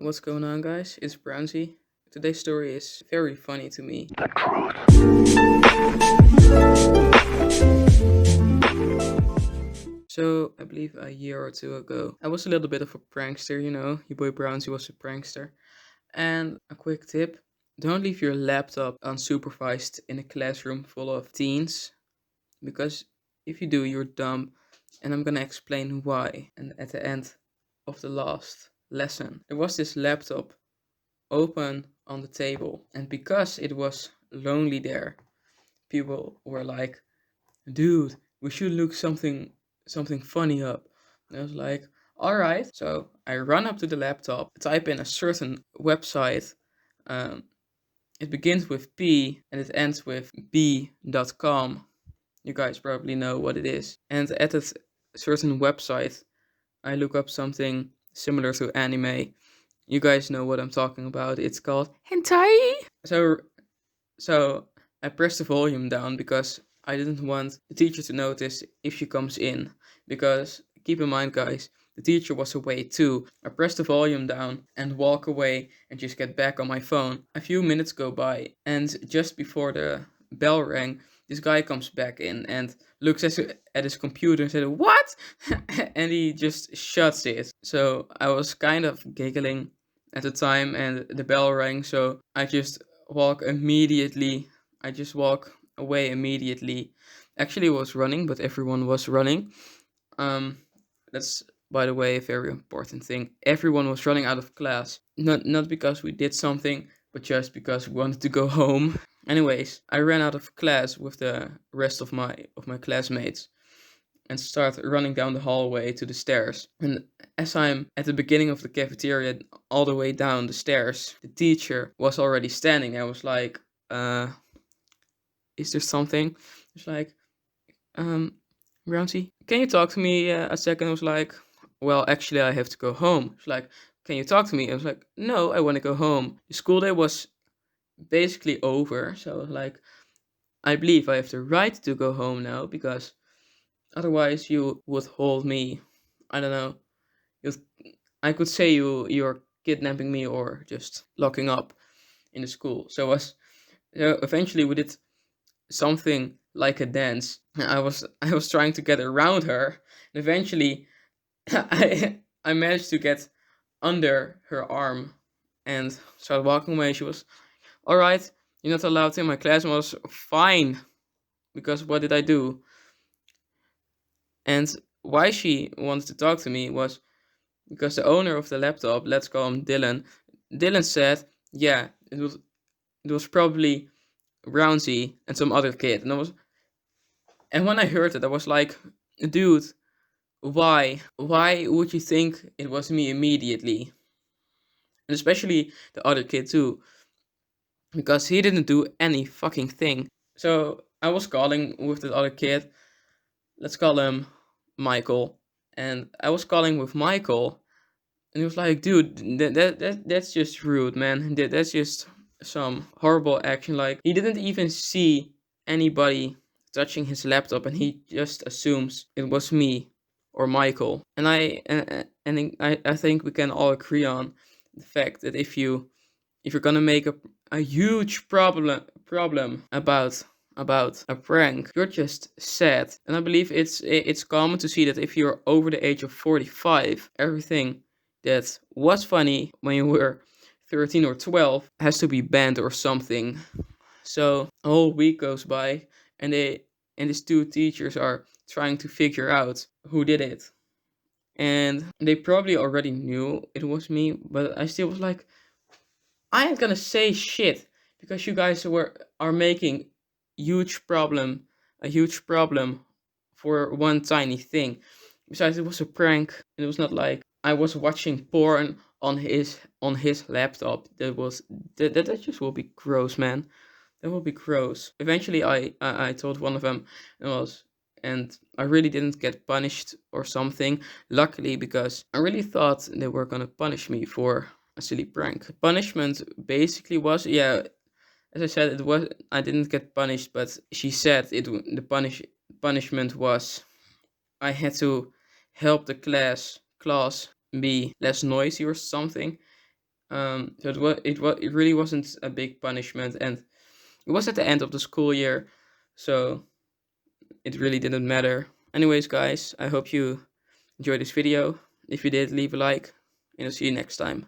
What's going on, guys? It's Brownsy. Today's story is very funny to me. The truth. So, I believe a year or two ago, I was a little bit of a prankster, your boy Brownsy was a prankster. And a quick tip, don't leave your laptop unsupervised in a classroom full of teens, because if you do, you're dumb. And I'm gonna explain why. And at the end of the last lesson, there was this laptop open on the table. And because it was lonely there, people were like, dude, we should look something funny up. And I was like, all right. So I run up to the laptop, type in a certain website. Um, it begins with P and it ends with B.com. You guys probably know what it is. And at that certain website, I look up something similar to anime. You guys know what I'm talking about. It's called Hentai. So I pressed the volume down because I didn't want the teacher to notice if she comes in. Because keep in mind, guys, the teacher was away too. I pressed the volume down and walk away and just get back on my phone. A few minutes go by, and just before the bell rang, this guy comes back in and looks at his computer and said, "What?" And he just shuts it. So I was kind of giggling at the time, and the bell rang. So walk immediately. I just walk away immediately. Actually, I was running, but everyone was running. Um, that's by the way a very important thing. Everyone was running out of class, not because we did something, but just because we wanted to go home. Anyways, I ran out of class with the rest of my classmates and start running down the hallway to the stairs. And as I'm at the beginning of the cafeteria, all the way down the stairs, the teacher was already standing. I was like, uh, is there something? It's like, um, Brownsy, can you talk to me a second? I was like, well, actually, I have to go home. She's like, can you talk to me? I was like, no, I want to go home. The school day was basically over. So I was like, I believe I have the right to go home now because otherwise you would hold me. I don't know. You, I could say you're kidnapping me or just locking up in the school. So eventually we did something like a dance. I was trying to get around her, and eventually I managed to get under her arm and started walking away. She was all right. You're not allowed in my class. And I was fine because what did I do? And why she wanted to talk to me was because the owner of the laptop, let's call him Dylan. Dylan said, "Yeah, it was probably Brownsy and some other kid." And when I heard it, I was like, "Dude, why? Why would you think it was me immediately?" And especially the other kid too, because he didn't do any fucking thing. So I was calling with the other kid. Let's call him Michael. And I was calling with Michael, and he was like, "Dude, that's just rude, man. That's just some horrible action. Like he didn't even see anybody touching his laptop, and he just assumes it was me or Michael." And I think we can all agree on the fact that if you're gonna make a huge problem about a prank, you're just sad. And I believe it's common to see that if you're over the age of 45, everything that was funny when you were 13 or 12 has to be banned or something. So a whole week goes by, and these two teachers are trying to figure out who did it. And they probably already knew it was me, but I still was like, I ain't gonna say shit because you guys are making huge problem a huge problem for one tiny thing. Besides, it was a prank, and it was not like I was watching porn on his laptop. That just will be gross, man. That will be gross. Eventually, I told one of them, and I really didn't get punished or something. Luckily, because I really thought they were gonna punish me for a silly prank. The punishment basically was, yeah, as I said, it was I didn't get punished, but she said the punishment was I had to help the class be less noisy or something. So it really wasn't a big punishment, and it was at the end of the school year, so it really didn't matter. Anyways, guys, I hope you enjoyed this video. If you did, leave a like, and I'll see you next time.